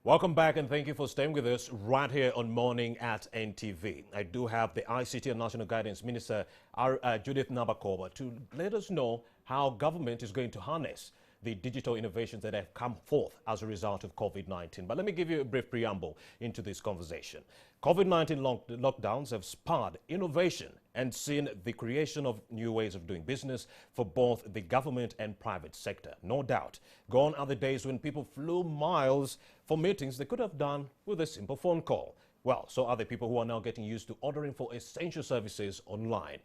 Welcome back and thank you for staying with us right here on Morning at NTV. I do have the ICT and National Guidance Minister, Judith Nabakoba, to let us know how government is going to harness the digital innovations that have come forth as a result of COVID-19. But let me give you a brief preamble into this conversation. COVID-19 lockdowns have spurred innovation and seen the creation of new ways of doing business for both the government and private sector. No doubt, gone are the days when people flew miles for meetings they could have done with a simple phone call. Well, so are the people who are now getting used to ordering for essential services online.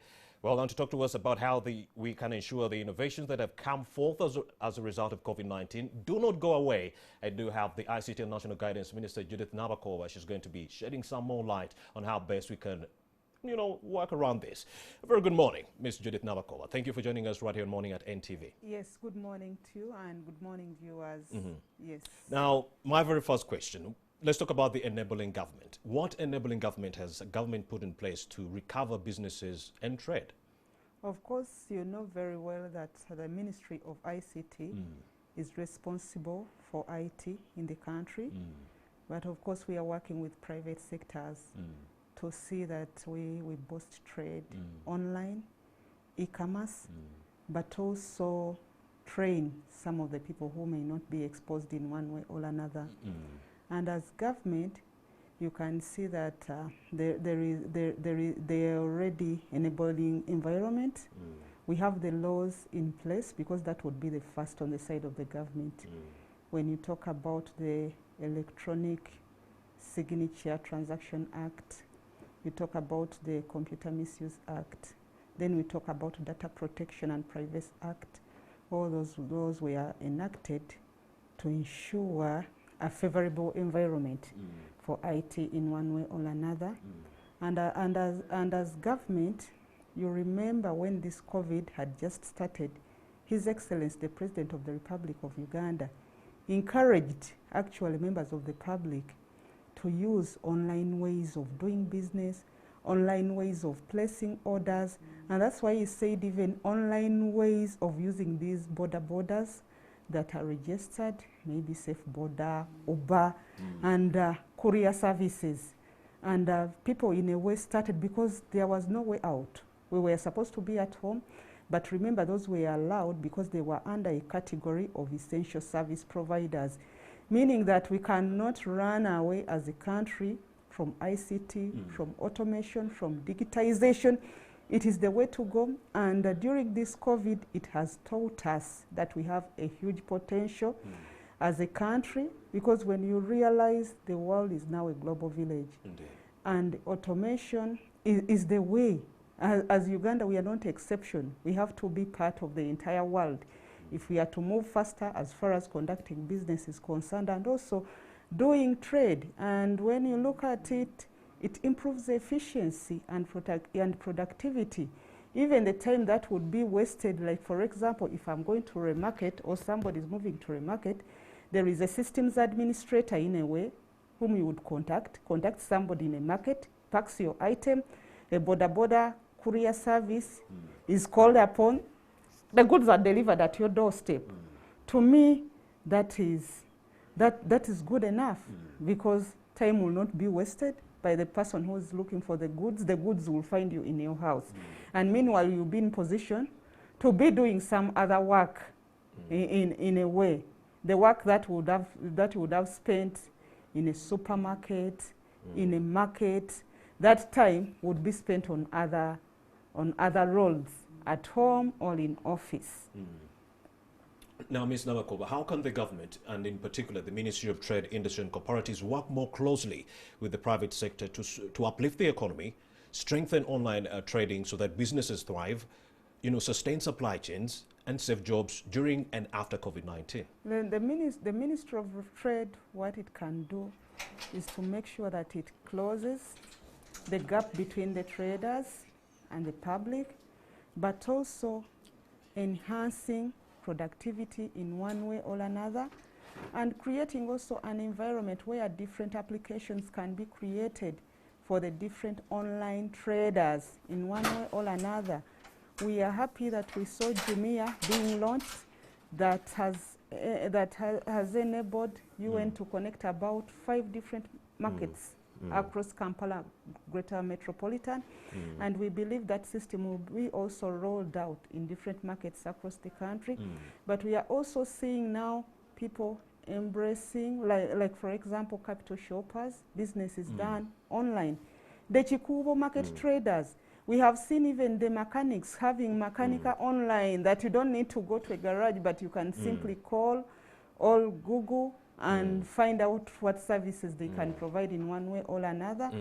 Well, now to talk to us about how we can ensure the innovations that have come forth as a result of COVID-19 do not go away. I do have the ICT and National Guidance Minister, Judith Nabakoba. She's going to be shedding some more light on how best we can, work around this. A very good morning, Ms. Judith Nabakoba. Thank you for joining us right here on Morning at NTV. Yes, good morning to you and good morning, viewers. Yes. Now, my very first question. Let's talk about the enabling government. What enabling government has government put in place to recover businesses and trade? Of course, you know very well that the Ministry of ICT is responsible for IT in the country. But of course, we are working with private sectors to see that we boost trade online, e-commerce, but also train some of the people who may not be exposed in one way or another. And as government, you can see that they are already enabling environment. We have the laws in place because that would be the first on the side of the government. When you talk about the Electronic Signature Transaction Act, you talk about the Computer Misuse Act, then we talk about Data Protection and Privacy Act. All those laws were enacted to ensure a favorable environment for IT in one way or another. And as government, you remember when this COVID had just started, His Excellency, the President of the Republic of Uganda, encouraged actually members of the public to use online ways of doing business, online ways of placing orders, and that's why he said even online ways of using these borders that are registered, maybe Safe Border, Uber, and courier services. And people in a way started because there was no way out. We were supposed to be at home, but remember those were allowed because they were under a category of essential service providers, meaning that we cannot run away as a country from ICT, from automation, from digitization. It is the way to go, and during this COVID, it has taught us that we have a huge potential as a country, because when you realize the world is now a global village, and automation is the way. As Uganda, we are not exception. We have to be part of the entire world if we are to move faster as far as conducting business is concerned, and also doing trade. And when you look at it, it improves the efficiency and productivity. Even the time that would be wasted, like for example, if I'm going to a market or somebody is moving to a market, there is a systems administrator in a way whom you would contact somebody in a market, packs your item, a border courier service is called upon, the goods are delivered at your doorstep. To me, that is good enough because time will not be wasted by the person who is looking for the goods will find you in your house. And meanwhile, you'll be in position to be doing some other work in a way. The work that would have spent in a supermarket, in a market, that time would be spent on other roles, at home or in office. Now, Ms. Nabakoba, how can the government, and in particular the Ministry of Trade, Industry and Cooperatives, work more closely with the private sector to uplift the economy, strengthen online trading so that businesses thrive, sustain supply chains and save jobs during and after COVID-19? Then the Ministry of Trade, what it can do is to make sure that it closes the gap between the traders and the public, but also enhancing productivity in one way or another, and creating also an environment where different applications can be created for the different online traders in one way or another. We are happy that we saw Jumia being launched that has has enabled UN to connect about 5 different markets across Kampala, Greater Metropolitan, and we believe that system will be also rolled out in different markets across the country. But we are also seeing now people embracing, like for example, capital shoppers, business is done online. The Chikubo market traders, we have seen even the mechanics having Mechanica online, that you don't need to go to a garage, but you can simply call or Google and find out what services they can provide in one way or another.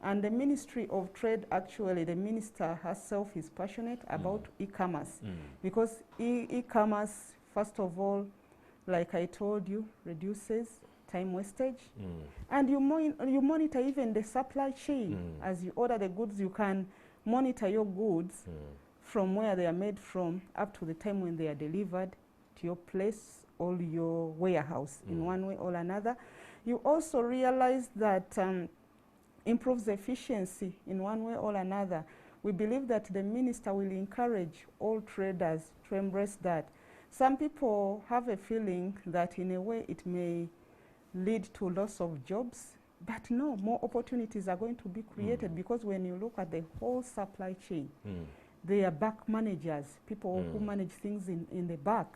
And the Ministry of Trade, actually, the minister herself is passionate about e-commerce, because e-commerce, first of all, like I told you, reduces time wastage. And you monitor even the supply chain. As you order the goods, you can monitor your goods from where they are made from up to the time when they are delivered to your place or your warehouse in one way or another. You also realize that improves efficiency in one way or another. We believe that the minister will encourage all traders to embrace that. Some people have a feeling that in a way it may lead to loss of jobs, but no, more opportunities are going to be created, because when you look at the whole supply chain, they are back managers, people who manage things in the back.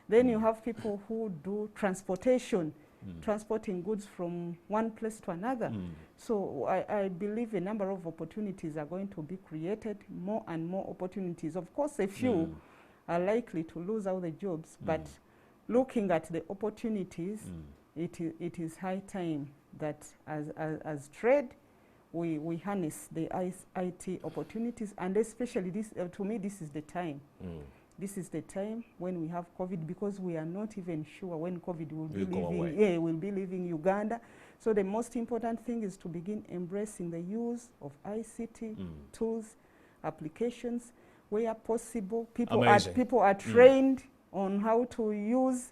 Then you have people who do transportation, transporting goods from one place to another. So I believe a number of opportunities are going to be created, more and more opportunities. Of course, a few are likely to lose all the jobs, but looking at the opportunities, it is high time that as trade, we harness the IT opportunities, and especially this, to me, this is the time. This is the time when we have COVID, because we are not even sure when COVID will be leaving Uganda. So the most important thing is to begin embracing the use of ICT tools, applications, where possible. People are trained on how to use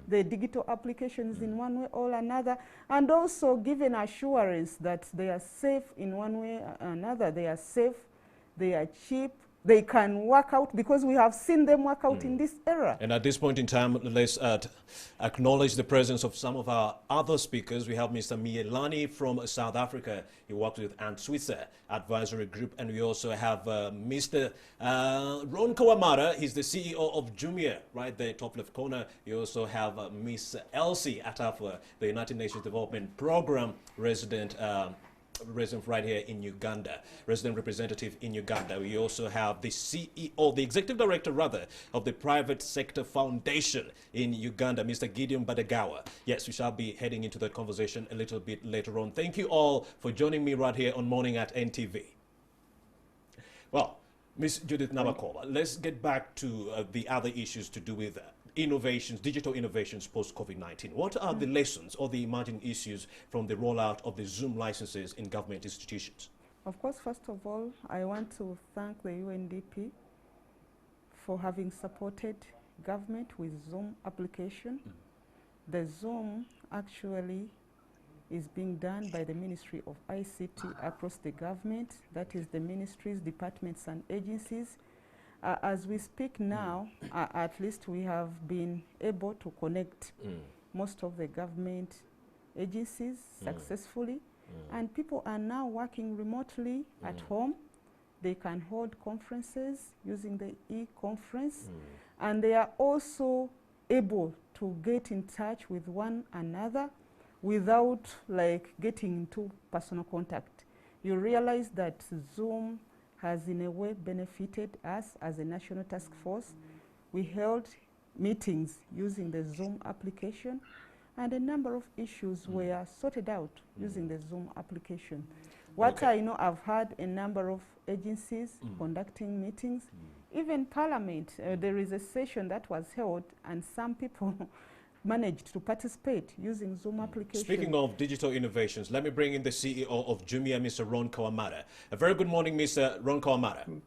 the digital applications in one way or another, and also given assurance that they are safe in one way or another. They are safe, they are cheap, they can work out, because we have seen them work out in this era. And at this point in time, let's acknowledge the presence of some of our other speakers. We have Mr. Mielani from South Africa. He works with Ant Switzer Advisory Group. And we also have Mr. Ron Kawamata. He's the CEO of Jumia, right there, top left corner. You also have Miss Elsie Atafwa, the United Nations Development Program resident right here in Uganda, resident representative in Uganda. We also have the CEO, the executive director rather, of the Private Sector Foundation in Uganda, Mr. Gideon Badagawa. Yes, we shall be heading into that conversation a little bit later on. Thank you all for joining me right here on Morning at NTV. Well, Ms. Judith Nabakoba, let's get back to the other issues to do with innovations, digital innovations post-COVID-19. What are the lessons or the emerging issues from the rollout of the Zoom licenses in government institutions? Of course, first of all, I want to thank the UNDP for having supported government with Zoom application. The Zoom actually is being done by the Ministry of ICT across the government. That is the ministries, departments, and agencies. As we speak now, at least we have been able to connect most of the government agencies successfully, and people are now working remotely at home. They can hold conferences using the e-conference, and they are also able to get in touch with one another without getting into personal contact. You realize that Zoom has in a way benefited us as a national task force. We held meetings using the Zoom application, and a number of issues were sorted out using the Zoom application. What I know, I've had a number of agencies conducting meetings, even Parliament. There is a session that was held, and some people managed to participate using Zoom application. Speaking of digital innovations, let me bring in the CEO of Jumia, Mr. Ron Kawamata. A very good morning, Mr. Ron Kawamata.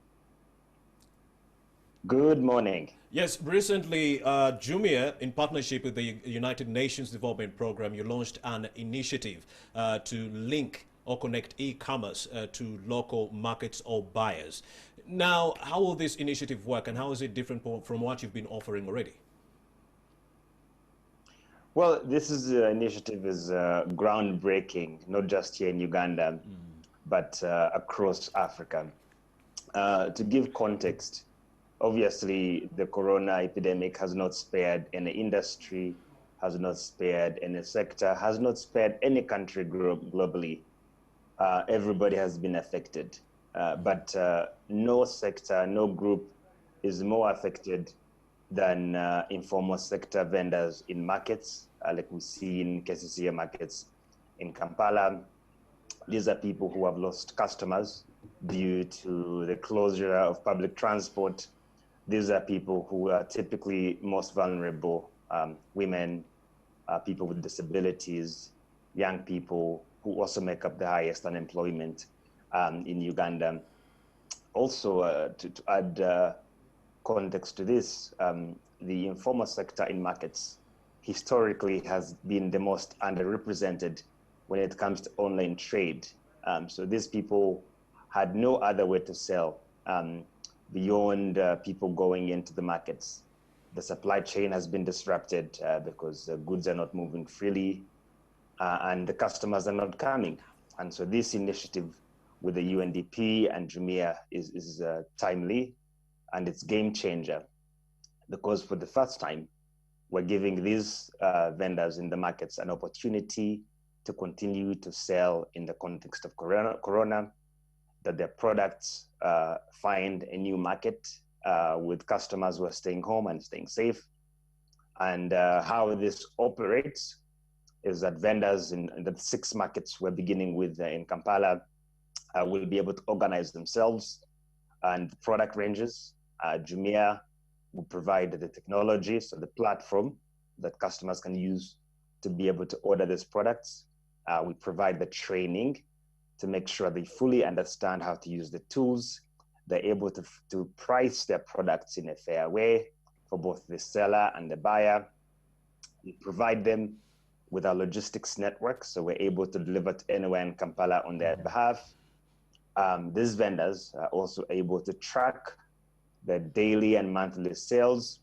Good morning. Yes, recently Jumia, in partnership with the United Nations Development Program, you launched an initiative to link or connect e-commerce to local markets or buyers. Now, how will this initiative work, and how is it different from what you've been offering already? Well, this is initiative is groundbreaking, not just here in Uganda, but across Africa. To give context, obviously the corona epidemic has not spared any industry, has not spared any sector, has not spared any country globally. Everybody has been affected. But no sector, no group is more affected than informal sector vendors in markets, like we see in KCCA markets in Kampala. These are people who have lost customers due to the closure of public transport. These are people who are typically most vulnerable, women, people with disabilities, young people, who also make up the highest unemployment in Uganda. Also, to add context to this, the informal sector in markets historically has been the most underrepresented when it comes to online trade. So these people had no other way to sell beyond people going into the markets. The supply chain has been disrupted because goods are not moving freely and the customers are not coming. And so this initiative with the UNDP and Jumia is timely, and it's game changer, because for the first time, we're giving these vendors in the markets an opportunity to continue to sell in the context of corona, that their products find a new market with customers who are staying home and staying safe. And how this operates is that vendors in the 6 markets we're beginning with in Kampala will be able to organize themselves and product ranges. Jumia will provide the technology, so the platform that customers can use to be able to order these products. We provide the training to make sure they fully understand how to use the tools. They're able to price their products in a fair way for both the seller and the buyer. We provide them with our logistics network, so we're able to deliver to anywhere in Kampala on their behalf. These vendors are also able to track their daily and monthly sales,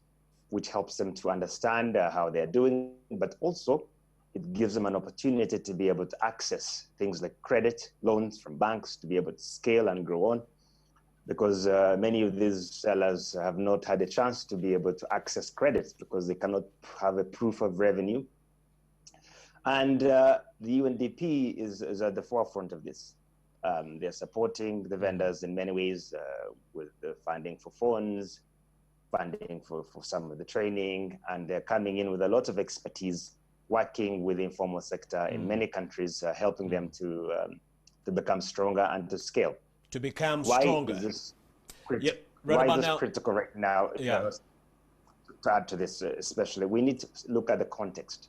which helps them to understand how they're doing, but also it gives them an opportunity to be able to access things like credit, loans from banks, to be able to scale and grow on, because many of these sellers have not had a chance to be able to access credit because they cannot have a proof of revenue. And the UNDP is at the forefront of this. They're supporting the vendors in many ways with the funding for phones, funding for some of the training, and they're coming in with a lot of expertise, working with the informal sector in many countries, helping them to become stronger and to scale. To become stronger. Why is this critical right now? Yeah. To add to this, especially, we need to look at the context.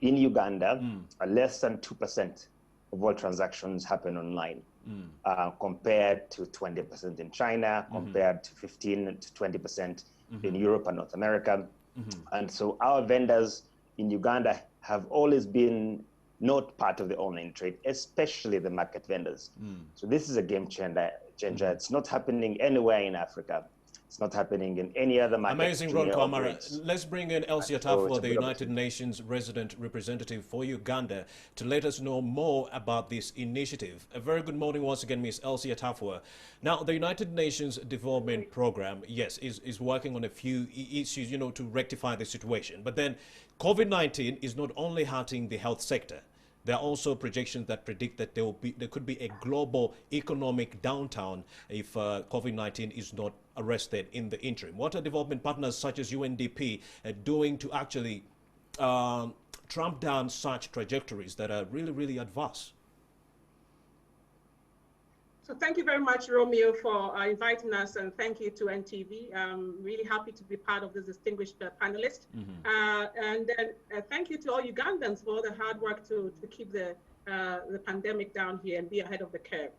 In Uganda, less than 2% of all transactions happen online, compared to 20% in China, compared to 15 to 20% in Europe and North America. And so our vendors in Uganda have always been not part of the online trade, especially the market vendors. So this is a game changer. It's not happening anywhere in Africa. It's not happening in any other market. Amazing, Ron Kwamara. Let's bring in Elsie Atafua, the United Nations resident representative for Uganda, to let us know more about this initiative. A very good morning once again, Ms. Elsie Atafua. Now, the United Nations Development Program, yes, is working on a few issues, to rectify the situation. But then COVID-19 is not only hurting the health sector. There are also projections that predict that there could be a global economic downturn if COVID-19 is not arrested in the interim. What are development partners such as UNDP doing to actually tramp down such trajectories that are really, really adverse? So thank you very much, Romeo, for inviting us, and thank you to NTV. I'm really happy to be part of this distinguished panelist. And then thank you to all Ugandans for all the hard work to keep the pandemic down here and be ahead of the curve.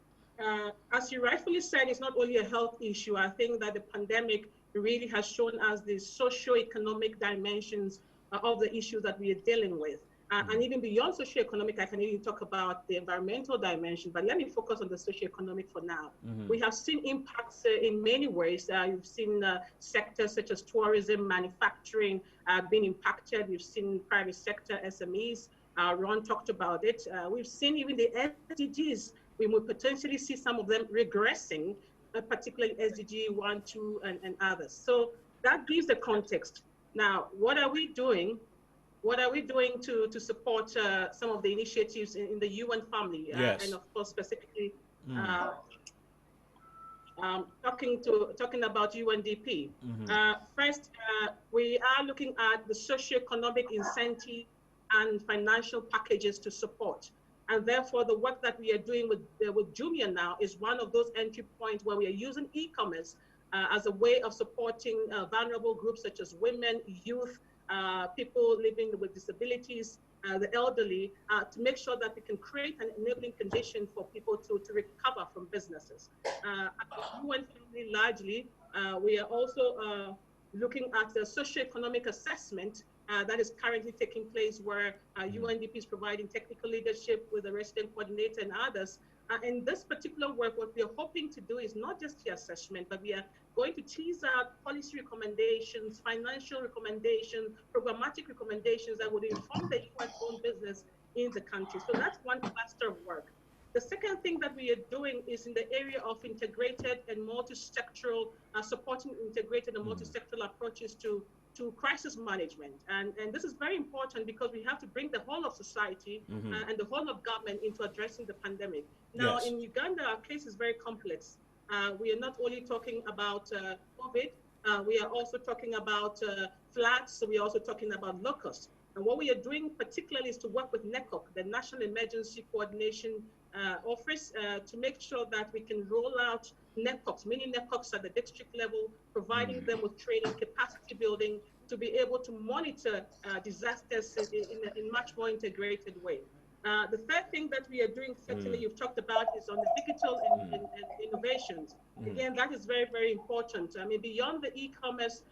As you rightfully said, it's not only a health issue. I think that the pandemic really has shown us the socio-economic dimensions of the issues that we are dealing with. And even beyond socioeconomic, I can even talk about the environmental dimension, but let me focus on the socioeconomic for now. We have seen impacts in many ways. You've seen sectors such as tourism, manufacturing, been impacted. We've seen private sector SMEs. Ron talked about it. We've seen even the SDGs. We will potentially see some of them regressing, particularly SDG 1, 2, and others. So that gives the context. Now, what are we doing? What are we doing to support some of the initiatives in the UN family? Yes. And of course, specifically talking about UNDP. First, we are looking at the socioeconomic incentive and financial packages to support. And therefore, the work that we are doing with Jumia now is one of those entry points where we are using e-commerce as a way of supporting vulnerable groups such as women, youth, people living with disabilities, the elderly, to make sure that we can create an enabling condition for people to recover from businesses. UN family largely, we are also looking at the socioeconomic assessment that is currently taking place where UNDP is providing technical leadership with the resident coordinator and others. In this particular work, what we are hoping to do is not just the assessment, but we are going to tease out policy recommendations, financial recommendations, programmatic recommendations that would inform the UN own business in the country. So that's one cluster of work. The second thing that we are doing is in the area of integrated and multi-sectoral, supporting integrated and multi-sectoral approaches to crisis management. And this is very important because we have to bring the whole of society and the whole of government into addressing the pandemic. Now, in Uganda, our case is very complex. We are not only talking about COVID, we are also talking about floods, so we are also talking about locusts. And what we are doing particularly is to work with NECOC, the National Emergency Coordination Office, to make sure that we can roll out NECOCs, mini NECOCs at the district level, providing them with training, capacity building, to be able to monitor disasters in a much more integrated way. The third thing that we are doing, certainly you've talked about, is on the digital and innovations. Again, that is very, very important. I mean, beyond the e-commerce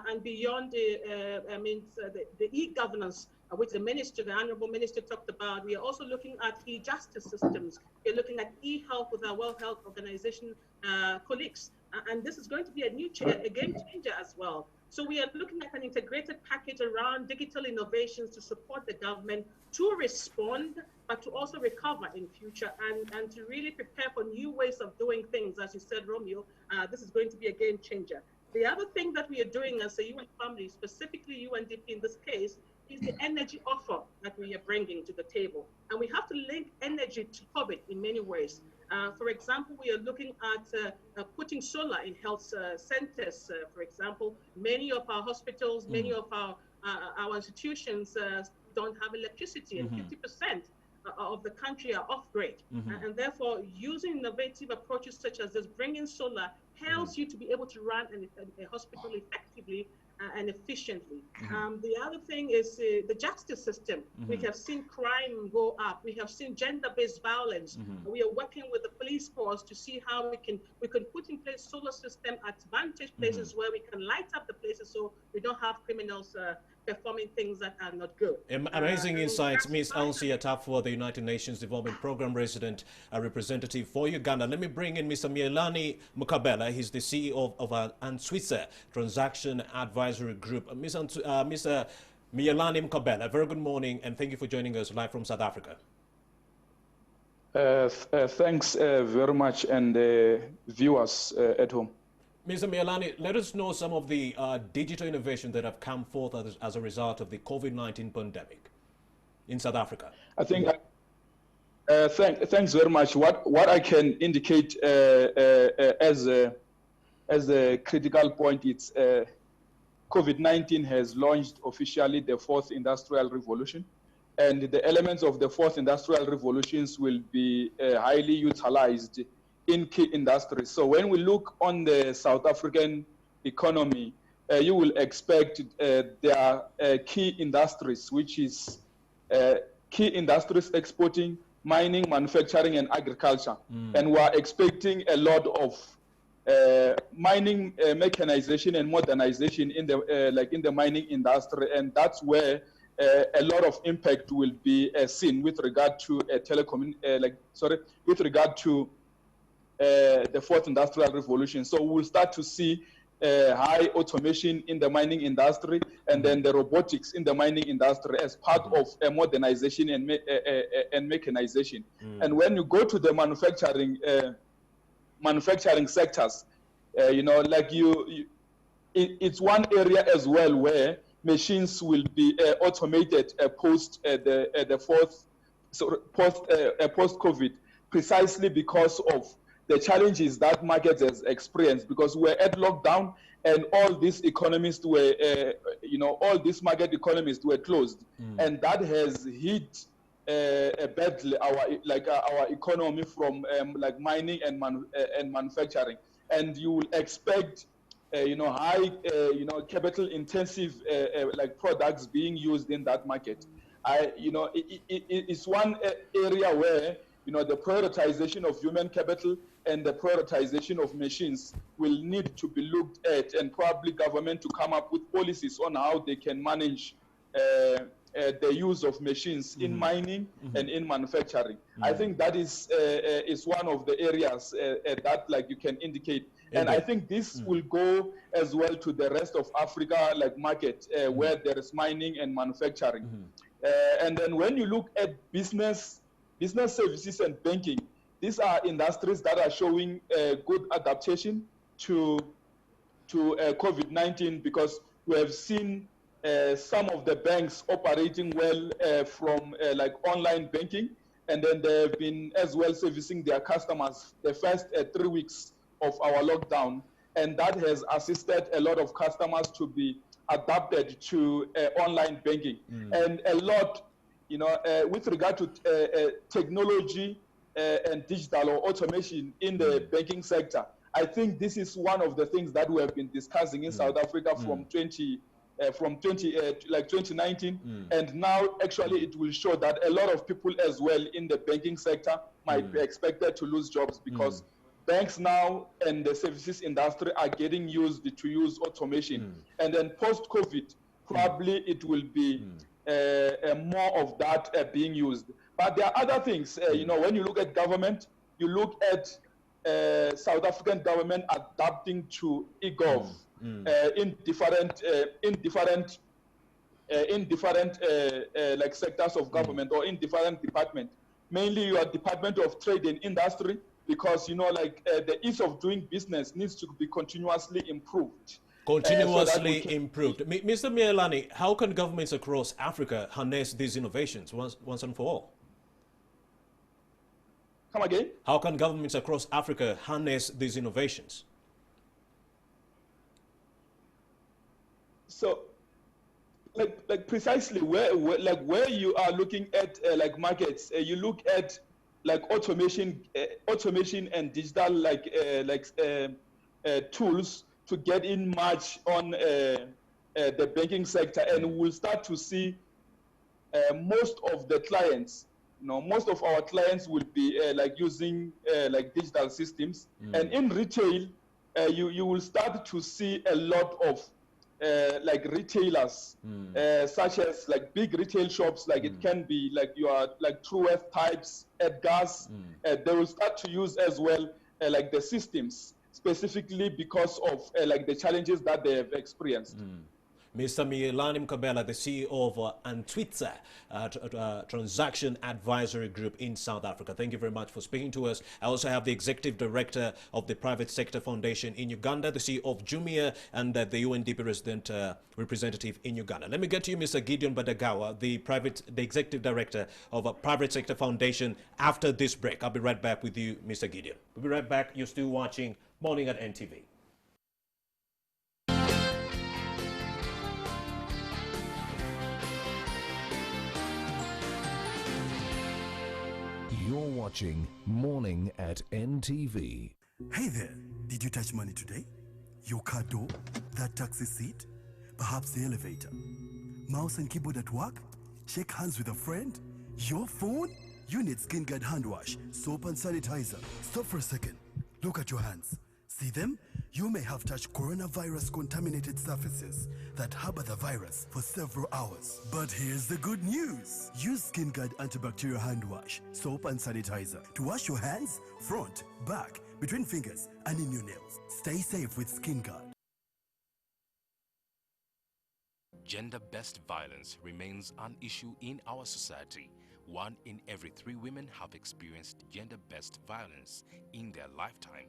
and beyond the e-governance, which the Honorable Minister talked about, we are also looking at e-justice systems. We're looking at e-health with our World Health Organization colleagues. And this is going to be a game changer as well. So we are looking at an integrated package around digital innovations to support the government to respond, but to also recover in future and to really prepare for new ways of doing things. As you said, Romeo, this is going to be a game changer. The other thing that we are doing as a UN family, specifically UNDP in this case, is the energy offer that we are bringing to the table. And we have to link energy to COVID in many ways. For example, we are looking at putting solar in health centers. For example, many of our hospitals, many of our institutions don't have electricity, and 50% of the country are off-grid. And therefore, using innovative approaches such as this, bringing solar, helps you to be able to run a hospital effectively and efficiently. The other thing is the justice system. We have seen crime go up. We have seen gender-based violence. We are working with the police force to see how we can put in place solar system at vantage places where we can light up the places so we don't have criminals performing things that are not good. Amazing insights, Ms. Elsie Atafua, the United Nations Development Program resident representative for Uganda. Let me bring in Mr. Mielani Mukabela. He's the CEO of Answitsa Transaction Advisory Group. Mr. Mielani Mukabela, very good morning, and thank you for joining us live from South Africa. Thanks very much, and viewers at home. Mr. Mielani, let us know some of the digital innovations that have come forth as a result of the COVID-19 pandemic in South Africa. I think, thanks very much. What I can indicate as a critical point, it's COVID-19 has launched officially the fourth industrial revolution, and the elements of the fourth industrial revolutions will be highly utilized in key industries. So when we look on the South African economy, you will expect there are key industries, which is key industries exporting, mining, manufacturing, and agriculture. And we are expecting a lot of mining mechanization and modernization in the mining industry, and that's where a lot of impact will be seen with regard to with regard to the fourth industrial revolution. So we'll start to see high automation in the mining industry, and then the robotics in the mining industry as part of modernization and mechanization. And when you go to the manufacturing sectors, you know, like it's one area as well where machines will be automated post COVID, precisely because of the challenges that market has experienced, because we're at lockdown and all these economists were, you know, all these market economists were closed, and that has hit badly our economy from like mining and manufacturing. And you will expect you know, high you know, capital intensive like products being used in that market. You know, it's one area where, you know, the prioritization of human capital and the prioritization of machines will need to be looked at, and probably government to come up with policies on how they can manage the use of machines in mining and in manufacturing. I think that is one of the areas that like you can indicate. And I think this will go as well to the rest of Africa, like market where there is mining and manufacturing. And then when you look at business services and banking, these are industries that are showing good adaptation to COVID-19, because we have seen some of the banks operating well from like online banking, and then they have been as well servicing their customers the first 3 weeks of our lockdown, and that has assisted a lot of customers to be adapted to online banking. And a lot, you know, with regard to technology and digital or automation in the banking sector, I think this is one of the things that we have been discussing in South Africa from 2019, and now actually it will show that a lot of people as well in the banking sector might be expected to lose jobs, because banks now and the services industry are getting used to use automation. And then post-COVID, probably it will be more of that being used. But there are other things, you know, when you look at government, you look at South African government adapting to e-gov in different like sectors of government or in different departments. Mainly your Department of Trade and Industry, because, you know, like the ease of doing business needs to be continuously improved. Continuously improved. Mr. Mielani, how can governments across Africa harness these innovations once and for all? Come again? How can governments across Africa harness these innovations? So, like precisely where you are looking at like markets, you look at like automation and digital tools to get in much on the banking sector, and we'll start to see most of the clients, you know, most of our clients will be like using like digital systems, and in retail, you will start to see a lot of like retailers, such as like big retail shops, like it can be like your like Truworth types, Edgar's, they will start to use as well like the systems, specifically because of like the challenges that they have experienced. Mr. Mielani Mkabela, the CEO of Antwitsa Transaction Advisory Group in South Africa. Thank you very much for speaking to us. I also have the Executive Director of the Private Sector Foundation in Uganda, the CEO of Jumia, and the UNDP resident representative in Uganda. Let me get to you, Mr. Gideon Badagawa, the Executive Director of a Private Sector Foundation, after this break. I'll be right back with you, Mr. Gideon. We'll be right back. You're still watching Morning at NTV. You're watching Morning at NTV. Hey there, did you touch money today? Your car door? That taxi seat? Perhaps the elevator? Mouse and keyboard at work? Shake hands with a friend? Your phone? You need Skin Guard hand wash, soap and sanitizer. Stop for a second. Look at your hands. See them? You may have touched coronavirus contaminated surfaces that harbor the virus for several hours. But here's the good news. Use Skin Guard antibacterial hand wash, soap and sanitizer to wash your hands, front, back, between fingers and in your nails. Stay safe with Skin Guard. Gender-based violence remains an issue in our society. 1 in every 3 women have experienced gender-based violence in their lifetime.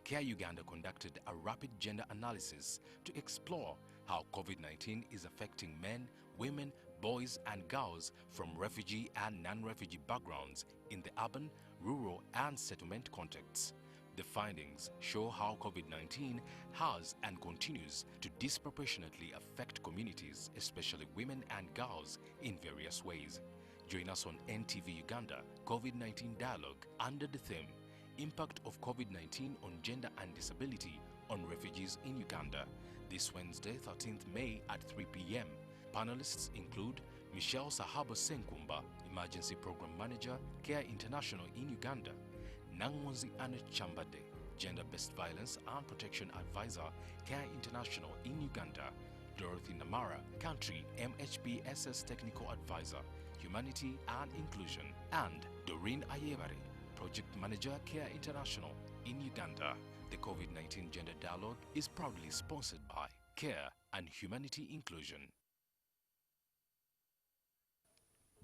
Care Uganda conducted a rapid gender analysis to explore how COVID-19 is affecting men, women, boys and girls from refugee and non-refugee backgrounds in the urban, rural and settlement contexts. The findings show how COVID-19 has and continues to disproportionately affect communities, especially women and girls, in various ways. Join us on NTV Uganda COVID-19 Dialogue under the theme Impact of COVID-19 on Gender and Disability on Refugees in Uganda, this Wednesday, 13th May at 3 p.m. Panelists include Michelle Sahabo Senkumba, Emergency Program Manager, Care International in Uganda, Nangmonzi Anu Chambade, Gender-Based Violence and Protection Advisor, Care International in Uganda, Dorothy Namara, Country MHPSS Technical Advisor, Humanity and Inclusion, and Doreen Ayebare, Project Manager, Care International in Uganda. The COVID-19 Gender Dialogue is proudly sponsored by Care and Humanity Inclusion.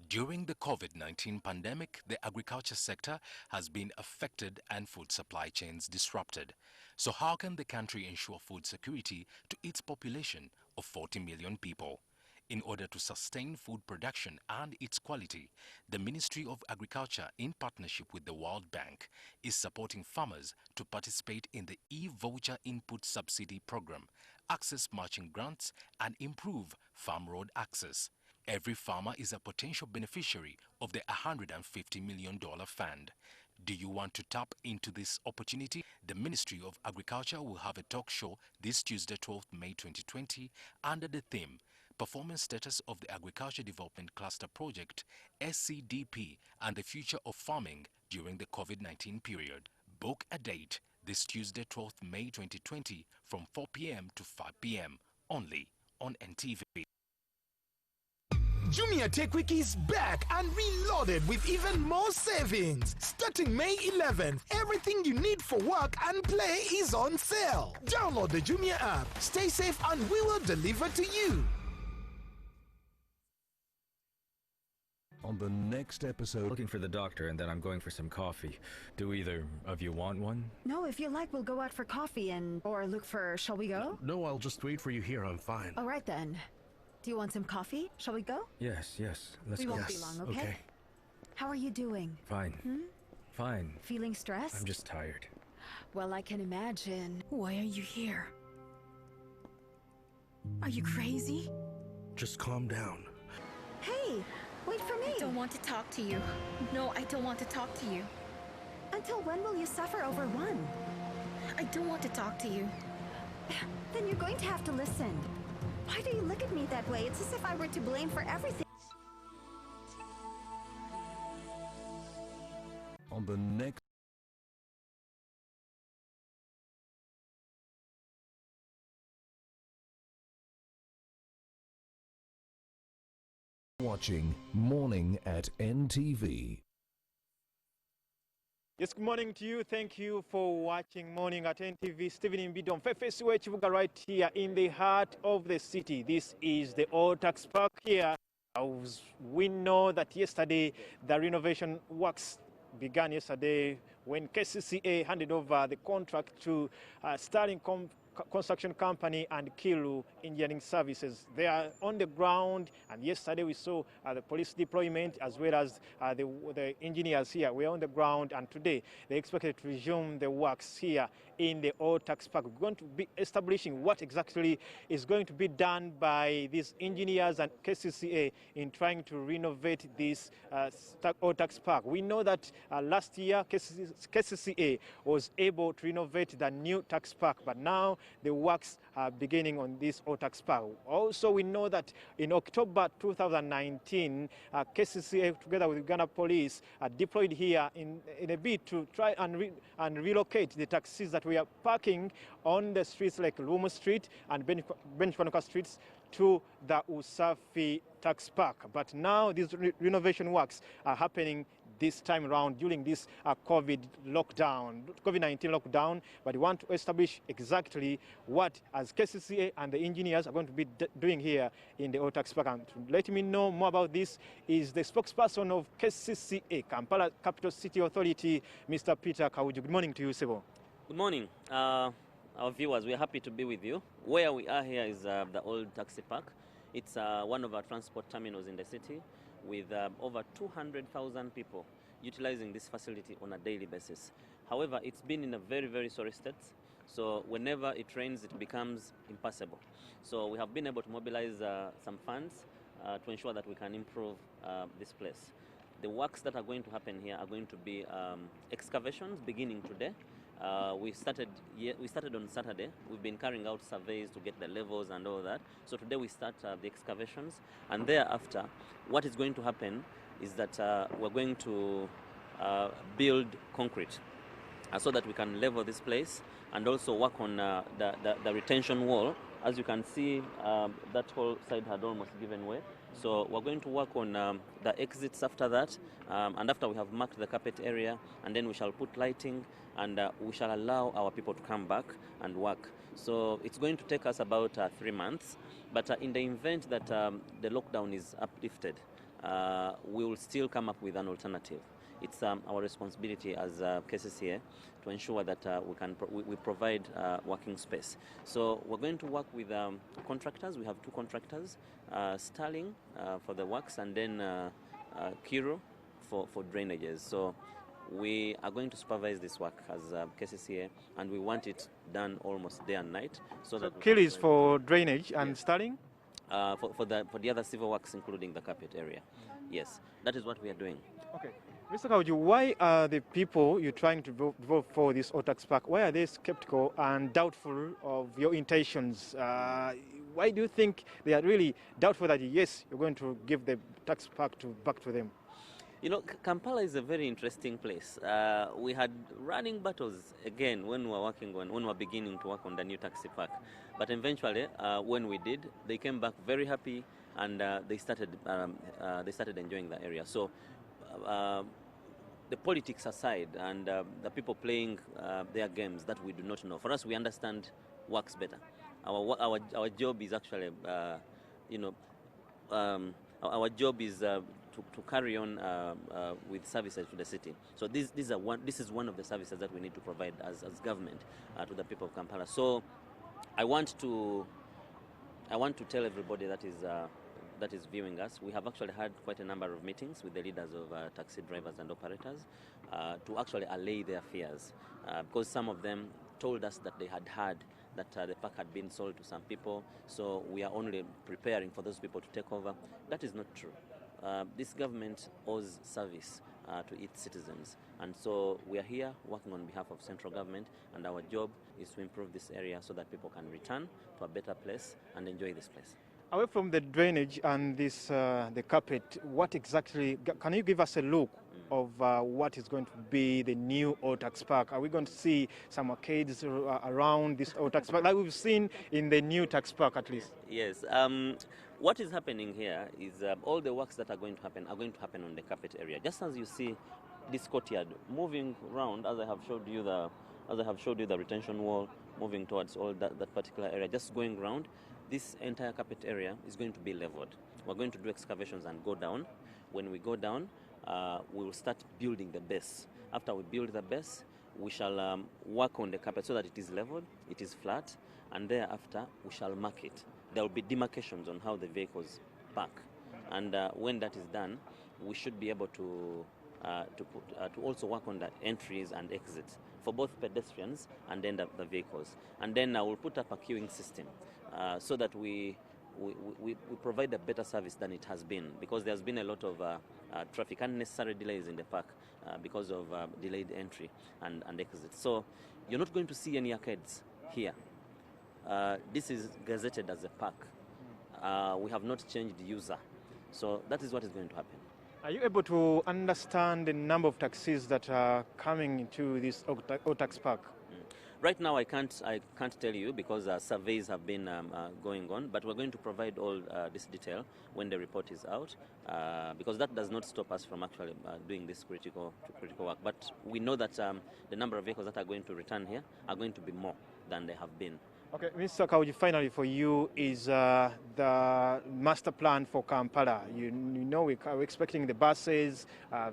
During the COVID-19 pandemic, the agriculture sector has been affected and food supply chains disrupted. So how can the country ensure food security to its population of 40 million people? In order to sustain food production and its quality, the Ministry of Agriculture, in partnership with the World Bank, is supporting farmers to participate in the e-voucher input subsidy program, access matching grants, and improve farm road access. Every farmer is a potential beneficiary of the $150 million fund. Do you want to tap into this opportunity? The Ministry of Agriculture will have a talk show this Tuesday, 12th May 2020, under the theme Performance Status of the Agriculture Development Cluster Project, SCDP, and the Future of Farming during the COVID-19 period. Book a date this Tuesday, 12th May 2020 from 4 p.m. to 5 p.m. only on NTV. Jumia Tech Week is back and reloaded with even more savings. Starting May 11th, everything you need for work and play is on sale. Download the Jumia app, stay safe, and we will deliver to you. On the next episode... Looking for the doctor and then I'm going for some coffee. Do either of you want one? No, if you like, we'll go out for coffee or look for... Shall we go? No, I'll just wait for you here. I'm fine. All right, then. Do you want some coffee? Shall we go? Yes. Let's go. We won't be long, okay? How are you doing? Fine. Fine. Feeling stressed? I'm just tired. Well, I can imagine. Why are you here? Are you crazy? Just calm down. Hey, wait for me. I don't want to talk to you. No, I don't want to talk to you. Until when will you suffer over one? I don't want to talk to you. Then you're going to have to listen. Why do you look at me that way? It's as if I were to blame for everything. On the next... Watching Morning at NTV. Yes, good morning to you. Thank you for watching Morning at NTV. Stephen Mbidon, Fefesiwe Chibuga, right here in the heart of the city. This is the old tax park here. As we know that yesterday the renovation works began yesterday when KCCA handed over the contract to Starling Construction Company and Kilu Engineering Services. They are on the ground, and yesterday we saw the police deployment as well as the engineers here. We are on the ground, and today they expected to resume the works here in the old tax park. We're going to be establishing what exactly is going to be done by these engineers and KCCA in trying to renovate this old tax park. We know that last year KCCA was able to renovate the new tax park, but now the works are beginning on this old tax park. Also, we know that in October 2019, KCCA together with Uganda Police deployed here in a bid to try and relocate the taxis that we are parking on the streets like Lumu Street and Benchpanuka Streets to the Usafi tax park. But now these renovation works are happening this time around during this COVID-19 lockdown, but we want to establish exactly what as KCCA and the engineers are going to be doing here in the old tax park. And to let me know more about this is the spokesperson of KCCA, Kampala Capital City Authority, Mr. Peter Kawuju. Good morning to you, Sebo. Good morning. Our viewers, we are happy to be with you. Where we are here is the old taxi park. It's one of our transport terminals in the city with over 200,000 people utilizing this facility on a daily basis. However, it's been in a very, very sorry state. So whenever it rains, it becomes impassable. So we have been able to mobilize some funds to ensure that we can improve this place. The works that are going to happen here are going to be excavations beginning today. We started on Saturday. We've been carrying out surveys to get the levels and all that. So today we start the excavations, and thereafter, what is going to happen is that we're going to build concrete so that we can level this place and also work on the retention wall. As you can see, that whole side had almost given way. So we're going to work on the exits after that, and after we have marked the carpet area, and then we shall put lighting, and we shall allow our people to come back and work. So it's going to take us about 3 months, but in the event that the lockdown is uplifted, we will still come up with an alternative. It's our responsibility as KCCA to ensure that we provide working space. So we're going to work with contractors. We have 2 contractors, Starling for the works, and then Kiro for drainages. So we are going to supervise this work as KCCA, and we want it done almost day and night. So that Kiro is for drainage, and Starling? For the other civil works, including the carpet area. Yes, that is what we are doing. Okay. Mr. Kawuju, why are the people you're trying to vote for this Otax Park, why are they skeptical and doubtful of your intentions? Why do you think they are really doubtful that, yes, you're going to give the tax park back to them? You know, Kampala is a very interesting place. We had running battles again when we were beginning to work on the new taxi park. But eventually, when we did, they came back very happy, and they started enjoying the area. So the politics aside, and the people playing their games that we do not know, for us, we understand works better. Our job is actually, our job is to carry on with services to the city. So this is one of the services that we need to provide as government to the people of Kampala. So I want to tell everybody that is viewing us. We have actually had quite a number of meetings with the leaders of taxi drivers and operators to actually allay their fears, because some of them told us that they had heard that the park had been sold to some people, so we are only preparing for those people to take over. That is not true. This government owes service to its citizens, and so we are here working on behalf of central government, and our job is to improve this area so that people can return to a better place and enjoy this place. Away from the drainage and this the carpet, what exactly, can you give us a look of what is going to be the new Otax Park? Are we going to see some arcades around this Otax Park, like we've seen in the new tax park at least? Yes. What is happening here is all the works that are going to happen on the carpet area. Just as you see this courtyard moving around, as I have showed you the retention wall moving towards all that particular area, just going around. This entire carpet area is going to be leveled. We're going to do excavations and go down. When we go down, we will start building the base. After we build the base, we shall work on the carpet so that it is leveled, it is flat, and thereafter we shall mark it. There will be demarcations on how the vehicles park. And when that is done, we should be able to also work on the entries and exits for both pedestrians and then the vehicles. And then we'll put up a queuing system so that we provide a better service than it has been, because there's been a lot of traffic, unnecessary delays in the park because of delayed entry and exit. So you're not going to see any arcades here. This is gazetted as a park. We have not changed user. So that is what is going to happen. Are you able to understand the number of taxis that are coming into this Otax Park? Right now, I can't tell you because surveys have been going on, but we're going to provide all this detail when the report is out, because that does not stop us from actually doing this critical work. But we know that the number of vehicles that are going to return here are going to be more than they have been. Okay, Mr. Kauji, finally for you is the master plan for Kampala. You know we're expecting the buses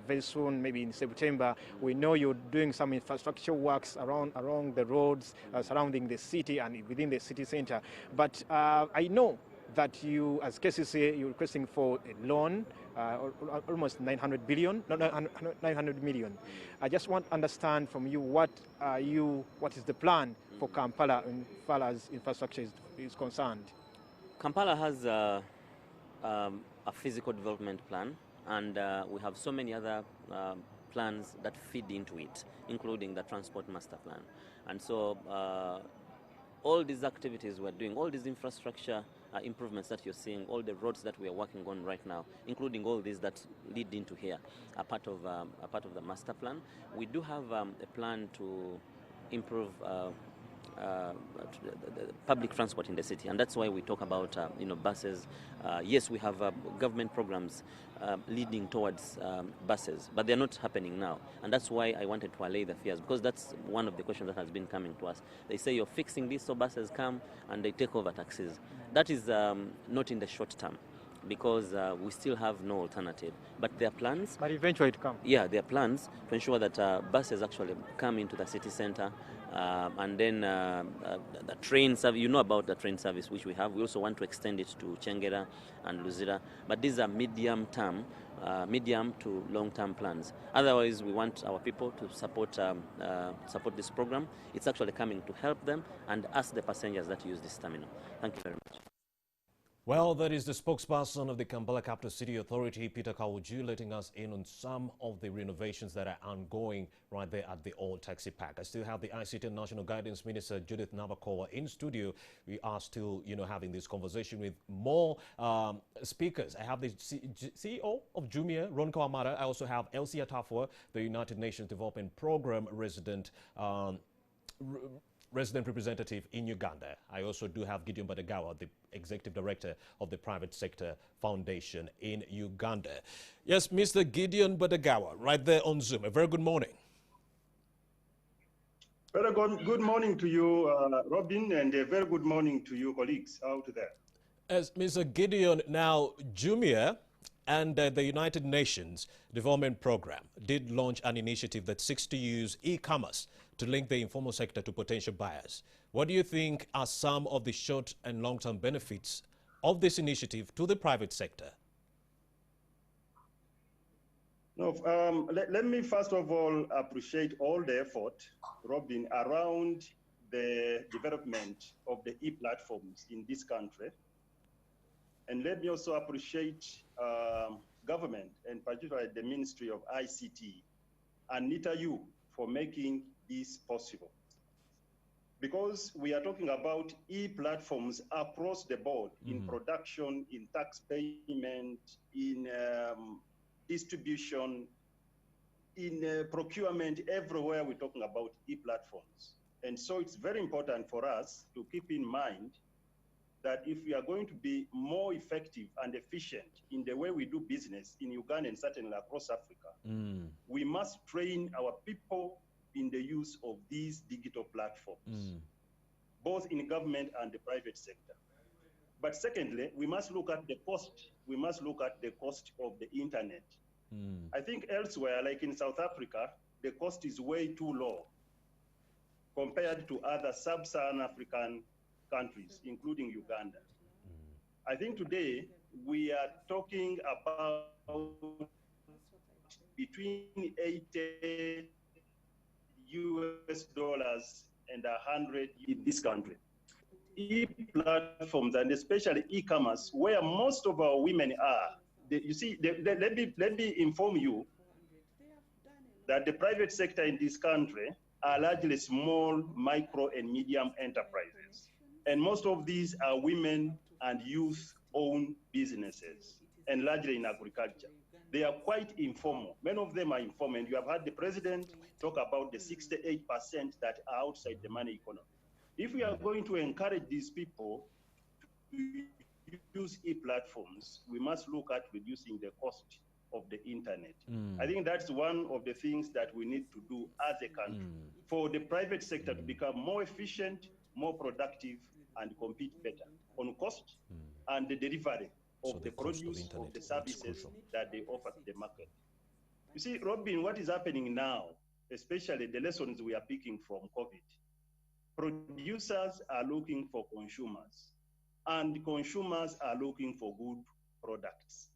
very soon, maybe in September. We know you're doing some infrastructure works around the roads surrounding the city and within the city center. But I know that you, as KCC, you're requesting for a loan, almost 900 million. I just want to understand from you what is the plan for Kampala as far as infrastructure is concerned. Kampala has a physical development plan, and we have so many other plans that feed into it, including the transport master plan. And so all these activities we're doing, all these infrastructure improvements that you're seeing, all the roads that we are working on right now, including all these that lead into here, are part of the master plan. We do have a plan to improve public transport in the city, and that's why we talk about buses. Yes, we have government programs leading towards buses, but they're not happening now, and that's why I wanted to allay the fears, because that's one of the questions that has been coming to us. They say you're fixing this so buses come and they take over taxis. That is not in the short term, because we still have no alternative. But there are plans. But eventually it comes. Yeah, there are plans to ensure that buses actually come into the city center. And then the train service, you know about the train service which we have. We also want to extend it to Chengera and Luzira. But these are medium to long-term plans. Otherwise, we want our people to support this program. It's actually coming to help them and us, the passengers that use this terminal. Thank you very much. Well, that is the spokesperson of the Kampala Capital City Authority, Peter Kawuju, letting us in on some of the renovations that are ongoing right there at the old taxi park. I still have the ICT and National Guidance Minister, Judith Nabakowa, in studio. We are still, having this conversation with more speakers. I have the CEO of Jumia, Ron Kawamata. I also have Elsie Atafua, the United Nations Development Program resident representative in Uganda. I also do have Gideon Badagawa, the Executive Director of the Private Sector Foundation in Uganda. Yes, Mr. Gideon Badagawa, right there on Zoom. A very good morning. Very good morning to you, Robin, and a very good morning to you, colleagues out there. As Mr. Gideon, now Jumia and the United Nations Development Program did launch an initiative that seeks to use e-commerce to link the informal sector to potential buyers. What do you think are some of the short and long-term benefits of this initiative to the private sector? No, let me first of all appreciate all the effort, Robin, around the development of the e-platforms in this country. And let me also appreciate government, and particularly the Ministry of ICT and NITA-U for making this possible. Because we are talking about e-platforms across the board, in production, in tax payment, in distribution, in procurement, everywhere we're talking about e-platforms. And so it's very important for us to keep in mind that if we are going to be more effective and efficient in the way we do business in Uganda and certainly across Africa, we must train our people in the use of these digital platforms, both in government and the private sector. But secondly, we must look at the cost. We must look at the cost of the internet. I think elsewhere, like in South Africa, the cost is way too low compared to other sub-Saharan African countries, including Uganda. I think today we are talking about between 80 US dollars and 100 in this country. E-platforms and especially e-commerce, where most of our women are. Let me inform you that the private sector in this country are largely small, micro, and medium enterprises. And most of these are women and youth-owned businesses, and largely in agriculture. they are quite informal. Many of them are informal. And you have heard the president talk about the 68% that are outside the money economy. If we are going to encourage these people to use e-platforms, we must look at reducing the cost of the internet. I think that's one of the things that we need to do as a country for the private sector to become more efficient, more productive, and compete better on cost and the delivery of the produce of the services that they offer to the market. You see, Robin, what is happening now, especially the lessons we are picking from COVID, producers are looking for consumers, and consumers are looking for good products.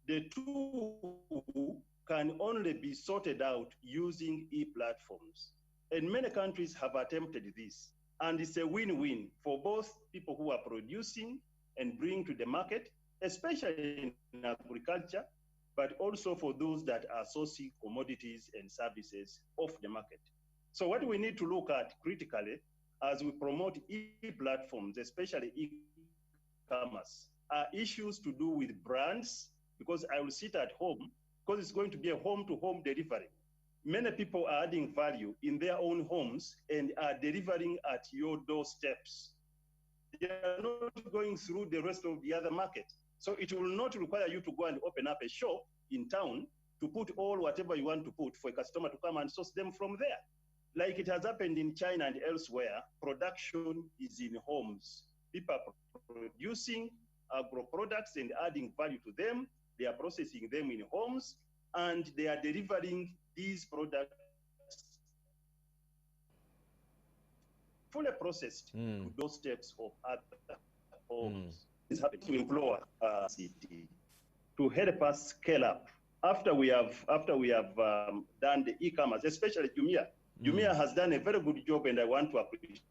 The two can only be sorted out using e-platforms. And many countries have attempted this. And it's a win-win for both people who are producing and bring to the market, especially in agriculture, but also for those that are sourcing commodities and services off the market. So what we need to look at critically as we promote e-platforms, especially e-commerce, are issues to do with brands, because I will sit at home, because it's going to be a home-to-home delivery. Many people are adding value in their own homes and are delivering at your doorsteps. They are not going through the rest of the other market. So it will not require you to go and open up a shop in town to put all whatever you want to put for a customer to come and source them from there. Like it has happened in China and elsewhere, production is in homes. People are producing agro products and adding value to them. They are processing them in homes, and they are delivering these products fully processed to those steps of other homes. This happens to implore city to help us scale up after we have done the e-commerce, especially Jumia. Jumia has done a very good job, and I want to appreciate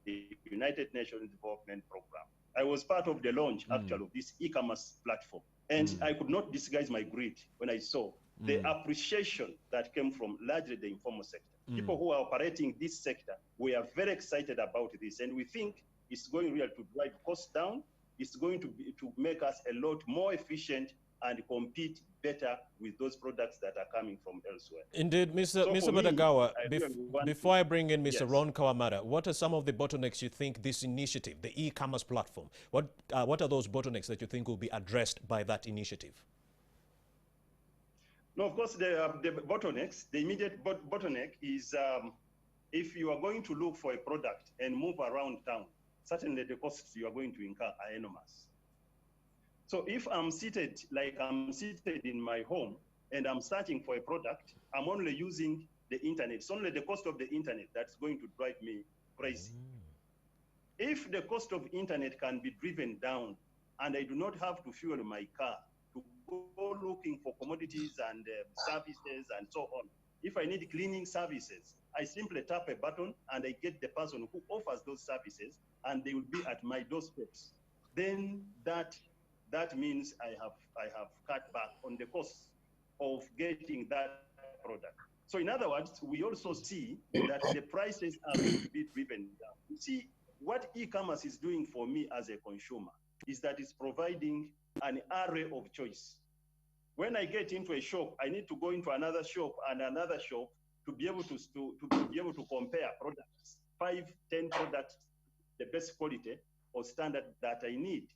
the United Nations Development Program. I was part of the launch, actually, of this e-commerce platform. And I could not disguise my greed when I saw the appreciation that came from largely the informal sector. People who are operating this sector, we are very excited about this. And we think it's going really to drive costs down. It's going to make us a lot more efficient and compete better with those products that are coming from elsewhere. Indeed, Mr. Badagawa, before I bring in Mr. Ron Kawamata, what are some of the bottlenecks you think this initiative, the e-commerce platform, what are those bottlenecks that you think will be addressed by that initiative? No, of course, the bottlenecks, the immediate bottleneck is if you are going to look for a product and move around town, certainly the costs you are going to incur are enormous. So if I'm seated, like I'm seated in my home and I'm searching for a product, I'm only using the internet. It's only the cost of the internet that's going to drive me crazy. If the cost of internet can be driven down and I do not have to fuel my car to go looking for commodities and services and so on, if I need cleaning services, I simply tap a button and I get the person who offers those services and they will be at my doorsteps. Then that means I have cut back on the cost of getting that product. So in other words, we also see that the prices are going to be driven down. You see, what e-commerce is doing for me as a consumer is that it's providing an array of choice. When I get into a shop, I need to go into another shop and another shop to be able to compare products, 5, 10 products, the best quality or standard that I need.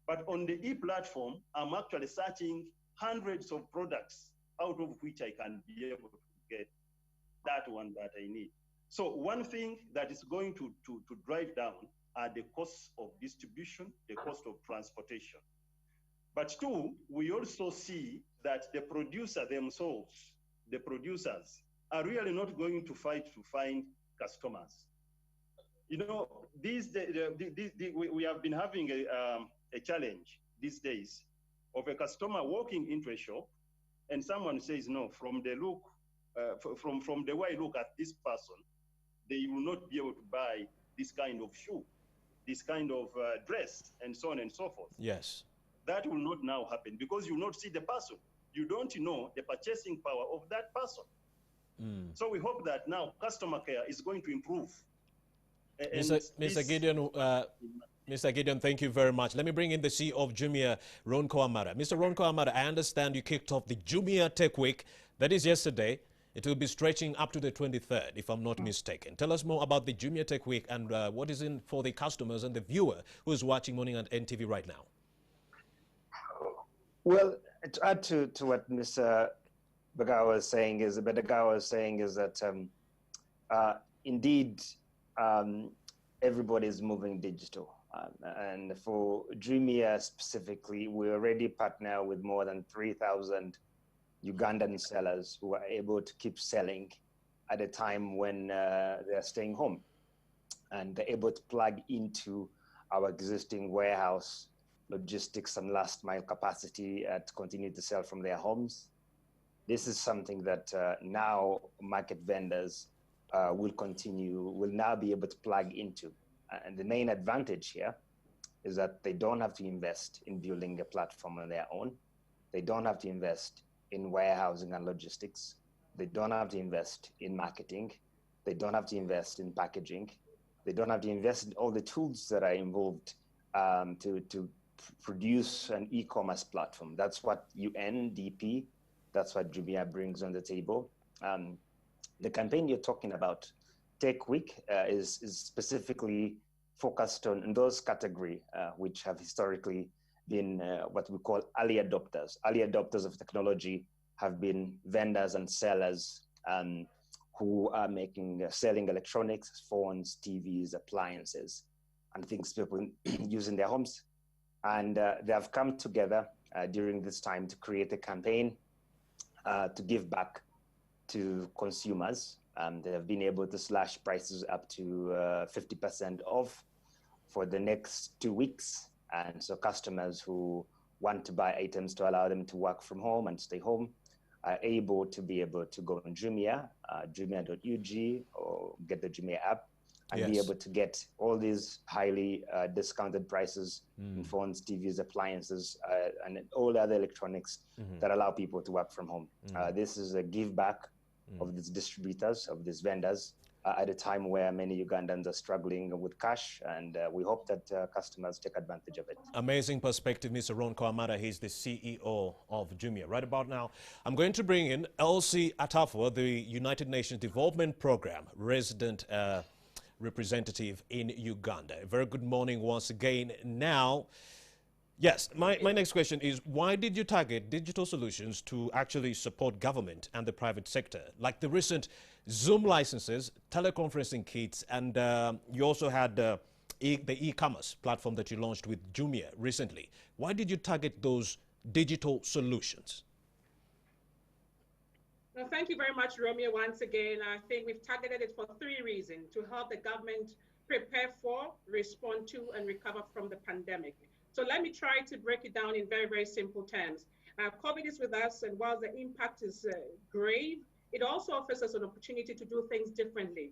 But on the e-platform, I'm actually searching hundreds of products out of which I can be able to get that one that I need. So one thing that is going to drive down are the costs of distribution, the cost of transportation. But two, we also see that the producer themselves, the producers, are really not going to fight to find customers. You know, we have been having a challenge these days of a customer walking into a shop and someone says, no, from the look, from the way I look at this person, they will not be able to buy this kind of shoe, this kind of dress, and so on and so forth. Yes. That will not now happen because you will not see the person. You don't know the purchasing power of that person. So we hope that now customer care is going to improve. Mr. Gideon, Mr. Gideon, thank you very much. Let me bring in the CEO of Jumia, Ronko Amara. Mr. Ronko Amara, I understand you kicked off the Jumia Tech Week. That is yesterday. It will be stretching up to the 23rd, if I'm not mistaken. Tell us more about the Jumia Tech Week and what is in for the customers and the viewer who is watching Morning at NTV right now. Well, to add to what Mr. Begawa was saying is that indeed everybody is moving digital. And for Jumia specifically, we already partner with more than 3,000 Ugandan sellers who are able to keep selling at a time when they're staying home. And they're able to plug into our existing warehouse logistics and last mile capacity to continue to sell from their homes. This is something that now market vendors will now be able to plug into. And the main advantage here is that they don't have to invest in building a platform on their own. They don't have to invest in warehousing and logistics. They don't have to invest in marketing. They don't have to invest in packaging. They don't have to invest in all the tools that are involved to produce an e-commerce platform. That's what UNDP, that's what Jumia brings on the table. The campaign you're talking about, Tech Week, is specifically focused on those categories which have historically been what we call early adopters. Early adopters of technology have been vendors and sellers who are selling electronics, phones, TVs, appliances, and things people use in their homes. And they have come together during this time to create a campaign to give back to consumers. They have been able to slash prices up to 50% off for the next 2 weeks. And so customers who want to buy items to allow them to work from home and stay home are able to go on Jumia, jumia.ug, or get the Jumia app, and be able to get all these highly discounted prices in phones, TVs, appliances, and all other electronics that allow people to work from home. This is a give back of these distributors, of these vendors, at a time where many Ugandans are struggling with cash, and we hope that customers take advantage of it. Amazing perspective, Mr. Ronko Amara. He's the CEO of Jumia. Right about now, I'm going to bring in Elsie Atafo, the United Nations Development Program resident representative in Uganda. A very good morning once again. Now, yes, my next question is, why did you target digital solutions to actually support government and the private sector? Like the recent Zoom licenses, teleconferencing kits, and you also had the e-commerce platform that you launched with Jumia recently. Why did you target those digital solutions? Well, thank you very much, Romeo, once again. I think we've targeted it for 3 reasons: to help the government prepare for, respond to, and recover from the pandemic. So let me try to break it down in very, very simple terms. COVID is with us, and while the impact is grave, it also offers us an opportunity to do things differently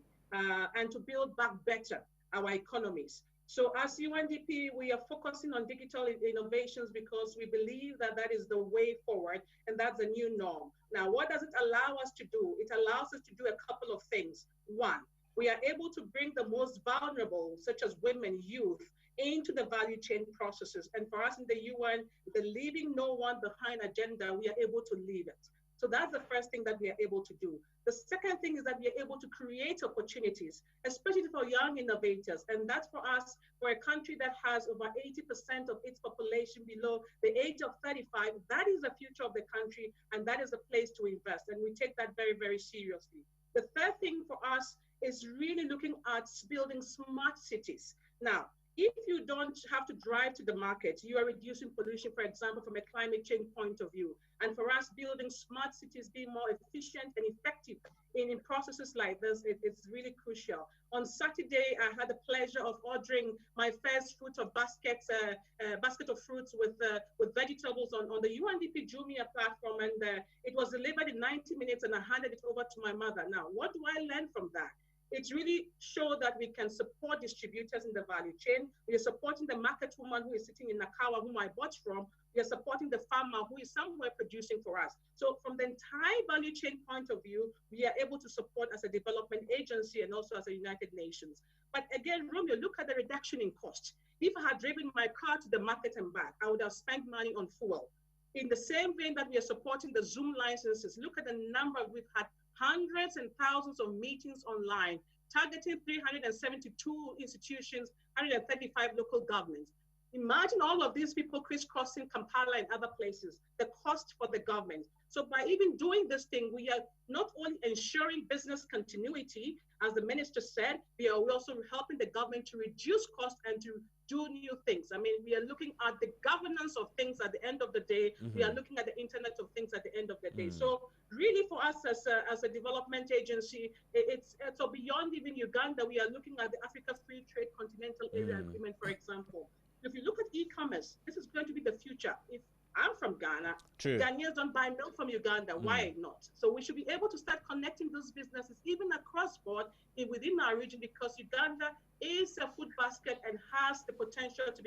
and to build back better our economies. So as UNDP, we are focusing on digital innovations because we believe that that is the way forward, and that's the new norm. Now, what does it allow us to do? It allows us to do a couple of things. One, we are able to bring the most vulnerable, such as women, youth, into the value chain processes. And for us in the UN, the leaving no one behind agenda, we are able to lead it. So that's the first thing that we are able to do. The second thing is that we are able to create opportunities, especially for young innovators. And that's for us, for a country that has over 80% of its population below the age of 35, that is the future of the country, and that is the place to invest. And we take that very, very seriously. The third thing for us is really looking at building smart cities. Now, if you don't have to drive to the market, you are reducing pollution, for example, from a climate change point of view. And for us, building smart cities, being more efficient and effective in processes like this, it's really crucial. On Saturday, I had the pleasure of ordering my first basket of fruits with vegetables on the UNDP Jumia platform, and it was delivered in 90 minutes, and I handed it over to my mother. Now, what do I learn from that? It's really show that we can support distributors in the value chain. We are supporting the market woman who is sitting in Nakawa, whom I bought from. We are supporting the farmer who is somewhere producing for us. So from the entire value chain point of view, we are able to support as a development agency and also as a United Nations. But again, Romeo, look at the reduction in cost. If I had driven my car to the market and back, I would have spent money on fuel. In the same vein that we are supporting the Zoom licenses, look at the number. We've had hundreds and thousands of meetings online, targeting 372 institutions, 135 local governments. Imagine all of these people crisscrossing Kampala and other places, the cost for the government. So by even doing this thing, we are not only ensuring business continuity, as the minister said, we are also helping the government to reduce costs and to do new things. I mean, we are looking at the governance of things at the end of the day. We are looking at the Internet of Things at the end of the day. So really for us as a development agency, it's so beyond even Uganda, we are looking at the Africa Free Trade Continental Area Agreement, for example. If you look at e-commerce, this is going to be the future. If I'm from Ghana, True. Ghanaians don't buy milk from Uganda. Why not? So we should be able to start connecting those businesses even across board within our region, because Uganda is a food basket and has the potential to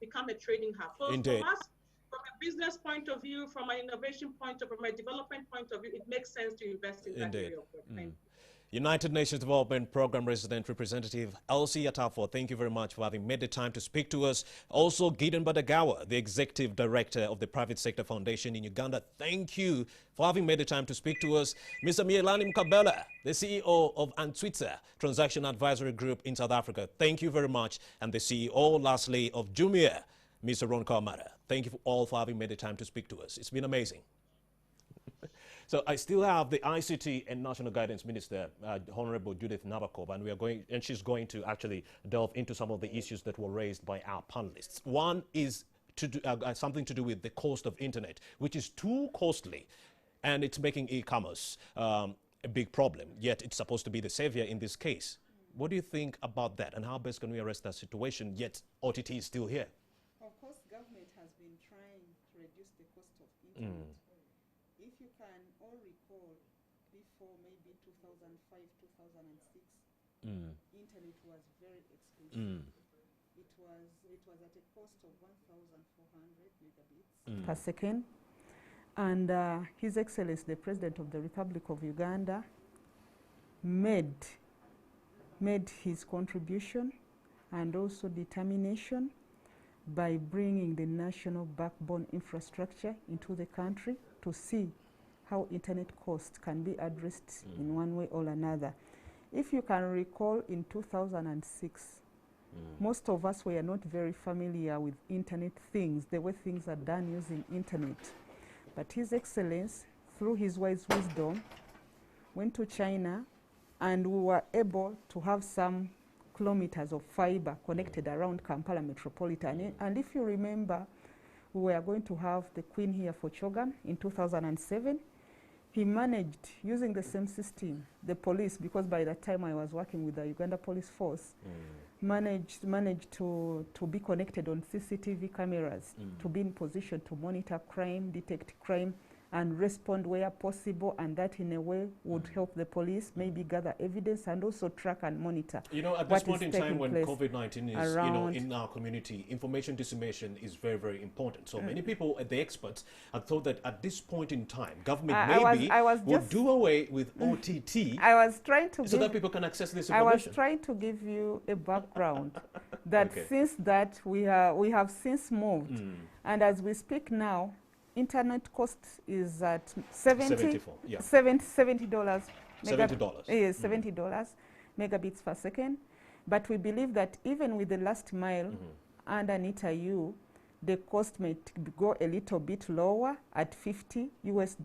become a trading hub. So Indeed. for us, from a business point of view, from an innovation point of view, from a development point of view, it makes sense to invest in that area of work. Thank you. United Nations Development Program Resident Representative Elsie Atafo, thank you very much for having made the time to speak to us. Also, Gideon Badagawa, the Executive Director of the Private Sector Foundation in Uganda, thank you for having made the time to speak to us. Mr. Mielani Mkabela, the CEO of Antwitsa Transaction Advisory Group in South Africa, thank you very much. And the CEO, lastly, of Jumia, Mr. Ron Kamara, thank you all for having made the time to speak to us. It's been amazing. So I still have the ICT and National Guidance Minister, Honorable Judith Nabakoba, and she's going to actually delve into some of the issues that were raised by our panelists. One is something to do with the cost of internet, which is too costly, and it's making e-commerce a big problem. Yet it's supposed to be the savior in this case. What do you think about that, and how best can we arrest that situation? Yet OTT is still here. Of course, government has been trying to reduce the cost of internet. If you can all recall, before maybe 2005, 2006, internet was very expensive. It was at a cost of 1,400 megabits per second. And His Excellency, the President of the Republic of Uganda, made his contribution and also determination by bringing the national backbone infrastructure into the country to see how internet costs can be addressed in one way or another. If you can recall, in 2006, most of us were not very familiar with internet things, the way things are done using internet. But His Excellency, through his wise wisdom, went to China, and we were able to have some kilometers of fiber connected around Kampala metropolitan. And if you remember, we were going to have the Queen here for Chogan in 2007. He managed, using the same system, the police, because by that time I was working with the Uganda Police Force, managed to be connected on CCTV cameras, to be in position to monitor crime, detect crime, and respond where possible, and that in a way would help the police maybe gather evidence and also track and monitor. You know, at this point in time when COVID-19 is, in our community, information dissemination is very, very important. So many people, the experts, have thought that at this point in time, government would do away with OTT. I was trying to so that people can access this information. I was trying to give you a background that since that we have since moved, and as we speak now, internet cost is at $70 megabits per second. But we believe that even with the last mile underneath you, the cost may go a little bit lower at $50 US,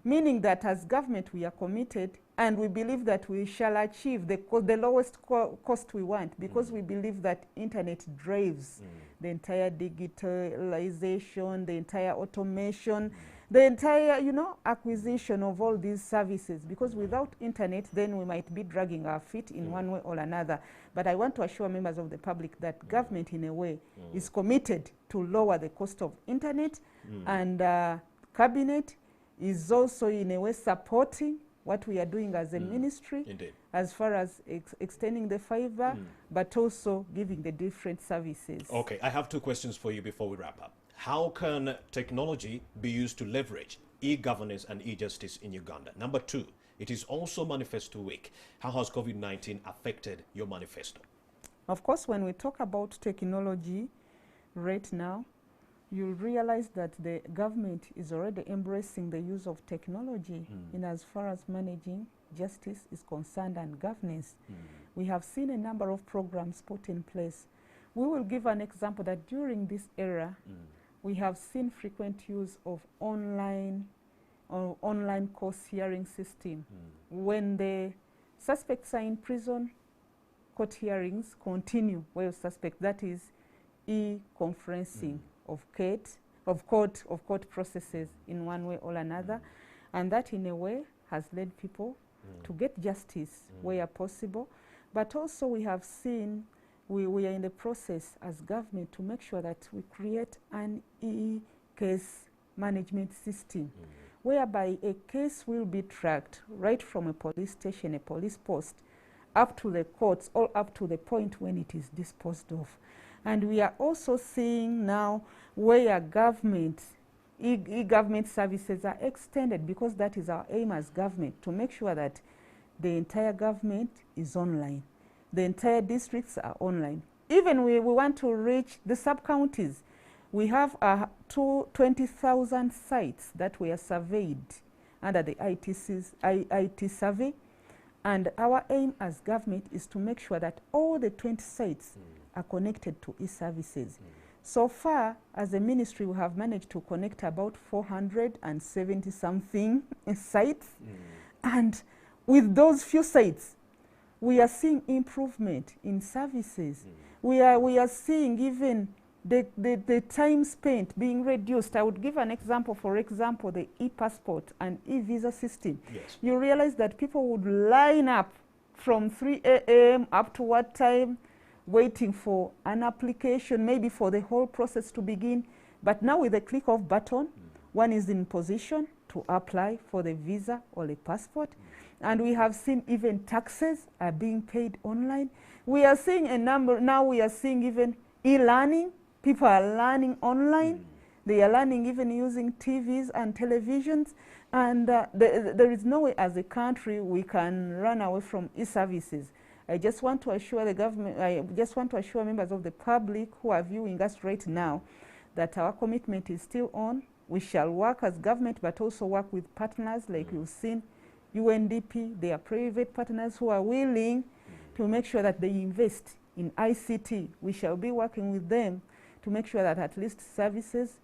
meaning that as government we are committed, and we believe that we shall achieve the lowest cost we want, because we believe that internet drives the entire digitalization, the entire automation, the entire, acquisition of all these services. Because without internet, then we might be dragging our feet in one way or another. But I want to assure members of the public that government, in a way, is committed to lower the cost of internet, and cabinet is also, in a way, supporting what we are doing as a ministry, as far as extending the fiber, but also giving the different services. Okay, I have two questions for you before we wrap up. How can technology be used to leverage e-governance and e-justice in Uganda? Number two, it is also Manifesto Week. How has COVID-19 affected your manifesto? Of course, when we talk about technology right now, you'll realize that the government is already embracing the use of technology in as far as managing justice is concerned and governance. We have seen a number of programs put in place. We will give an example that during this era, we have seen frequent use of online course hearing system. When the suspects are in prison, court hearings continue where suspect, that is e-conferencing of court processes in one way or another, and that in a way has led people to get justice where possible. But also we have seen, we are in the process as government to make sure that we create an e-case management system whereby a case will be tracked right from a police station, a police post, up to the courts, or up to the point when it is disposed of. And we are also seeing now where government, e-government services are extended, because that is our aim as government, to make sure that the entire government is online. The entire districts are online. Even we want to reach the sub-counties. We have 20,000 sites that were surveyed under the IT survey. And our aim as government is to make sure that all the 20 sites are connected to e-services. So far, as a ministry, we have managed to connect about 470-something sites. And with those few sites, we are seeing improvement in services. We are seeing even the time spent being reduced. I would give an example, for example, the e-passport and e-visa system. Yes. You realize that people would line up from 3 a.m. up to what time, waiting for an application, maybe for the whole process to begin. But now with a click of button, one is in position to apply for the visa or the passport. And we have seen even taxes are being paid online. We are seeing a number, now we are seeing even e-learning. People are learning online. They are learning even using TVs and televisions. And there is no way as a country we can run away from e-services. I just want to assure the government, I just want to assure members of the public who are viewing us right now that our commitment is still on. We shall work as government, but also work with partners like you've seen, UNDP. They are private partners who are willing to make sure that they invest in ICT. We shall be working with them to make sure that at least services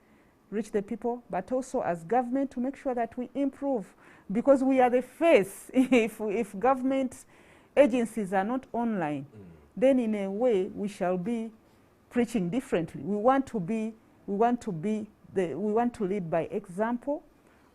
reach the people, but also as government to make sure that we improve, because we are the face. If government agencies are not online, then in a way we shall be preaching differently. We want to lead by example,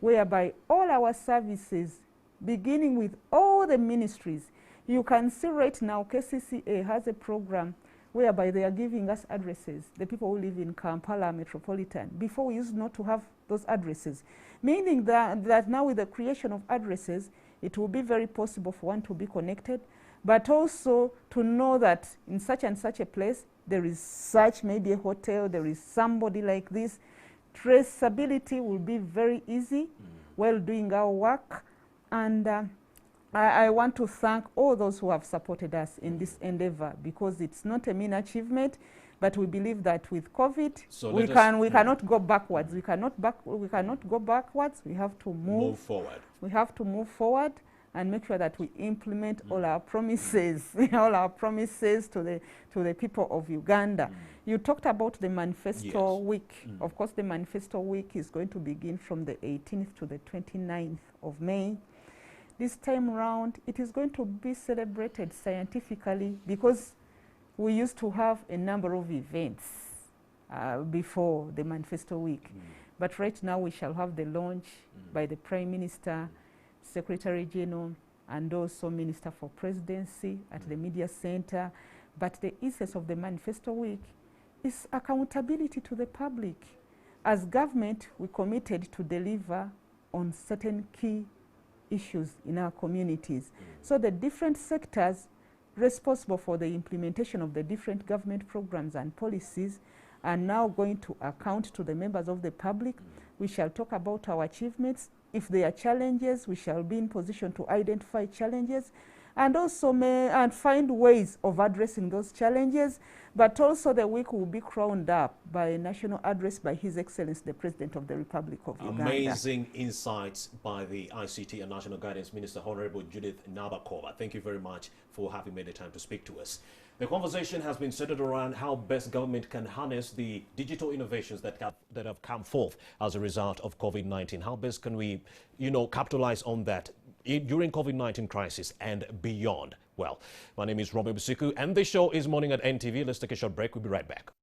whereby all our services, beginning with all the ministries, you can see right now KCCA has a program whereby they are giving us addresses, the people who live in Kampala Metropolitan. Before, we used not to have those addresses, meaning that now with the creation of addresses, it will be very possible for one to be connected, but also to know that in such and such a place, there is such, maybe a hotel, there is somebody like this. Traceability will be very easy while doing our work. And I want to thank all those who have supported us in this endeavor, because it's not a mean achievement, but we believe that with COVID, so we cannot go backwards. We cannot go backwards. We have to move forward. We have to move forward and make sure that we implement all our promises, all our promises to the people of Uganda. You talked about the manifesto week. Of course, the manifesto week is going to begin from the 18th to the 29th of May. This time around, it is going to be celebrated scientifically, because we used to have a number of events before the manifesto week. But right now we shall have the launch by the Prime Minister, Secretary General, and also Minister for Presidency at the Media Center. But the essence of the manifesto week is accountability to the public. As government, we committed to deliver on certain key issues in our communities. So the different sectors responsible for the implementation of the different government programs and policies are now going to account to the members of the public. We shall talk about our achievements. If there are challenges, we shall be in position to identify challenges. and also and find ways of addressing those challenges. But also the week will be crowned up by a national address by His Excellency, the President of the Republic of Uganda. Amazing insights by the ICT and National Guidance Minister, Honorable Judith Nabakova. Thank you very much for having made the time to speak to us. The conversation has been centered around how best government can harness the digital innovations that have come forth as a result of COVID-19. How best can we, capitalize on that during COVID-19 crisis and beyond? Well, my name is Robert Busiku, and the show is Morning at NTV. Let's take a short break. We'll be right back.